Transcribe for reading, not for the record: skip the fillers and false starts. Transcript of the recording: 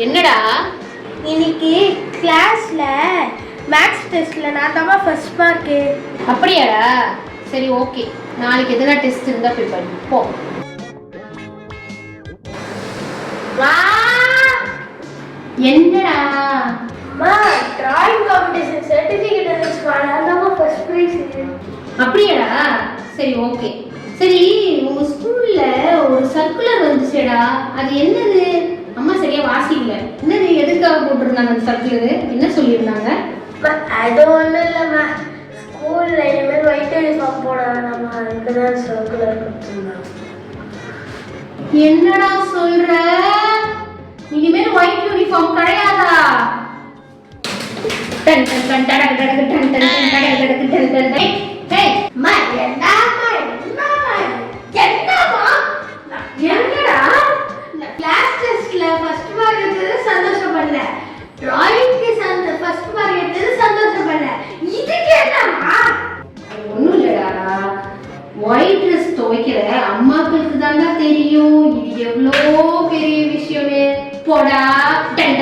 என்னடா இன்னைக்கு கிளாஸ்ல மேத்ஸ் டெஸ்ட்ல நான் தான் ஃபர்ஸ்ட் மார்க். அப்படியாடா? சரி ஓகே, நாளைக்கு எதனா டெஸ்ட் இருந்தா போய் பண்ணு போ. வா என்னடா? அம்மா டிராயிங் காம்படிஷன் சர்டிபிகேட் வந்துச்சுமா, நான் தான் ஃபர்ஸ்ட் பிரைஸ். அப்படியாடா? சரி ஓகே. சரி, உங்க ஸ்கூல்ல ஒரு சர்க்குலர் வந்துச்சேடா, அது என்னது? அம்மா சரியா வாசிக்கல. என்னது, எதுக்காக போட்டிருந்தாங்க அந்த சர்க்குலர்? என்ன சொல்லியிருந்தாங்க? அது ஒன்றும் இல்லைம்மா, ஸ்கூலில் இனிமேல் ஒயிட் யூனிஃபார்ம் போட வேணாம்மா, அதுக்கு தான் சர்க்குலர் கொடுத்துருந்தாங்க. என்னடா சொல்ற? இனிமேல் ஒயிட் யூனிஃபார்ம் கிடையாதா? Done done done done done done done done done done done done. Hey அம்மா என்னம்மா என்னடா? கிளாஸ் டெஸ்ட்ல ஃபர்ஸ்ட் மார்க் எடுத்தது சந்தோஷப்படல, டிராயிங்க்கு ஃபர்ஸ்ட் மார்க் எடுத்தது சந்தோஷப்படல, இதுக்கு என்னம்மா? ஒன்றும் இல்லைடா, ஒயிட் ட்ரெஸ் துவைக்கிற அம்மாக்களுக்கு தாண்டா தெரியும் இது எவ்வளோ பெரிய விஷயமே. போடா. டன்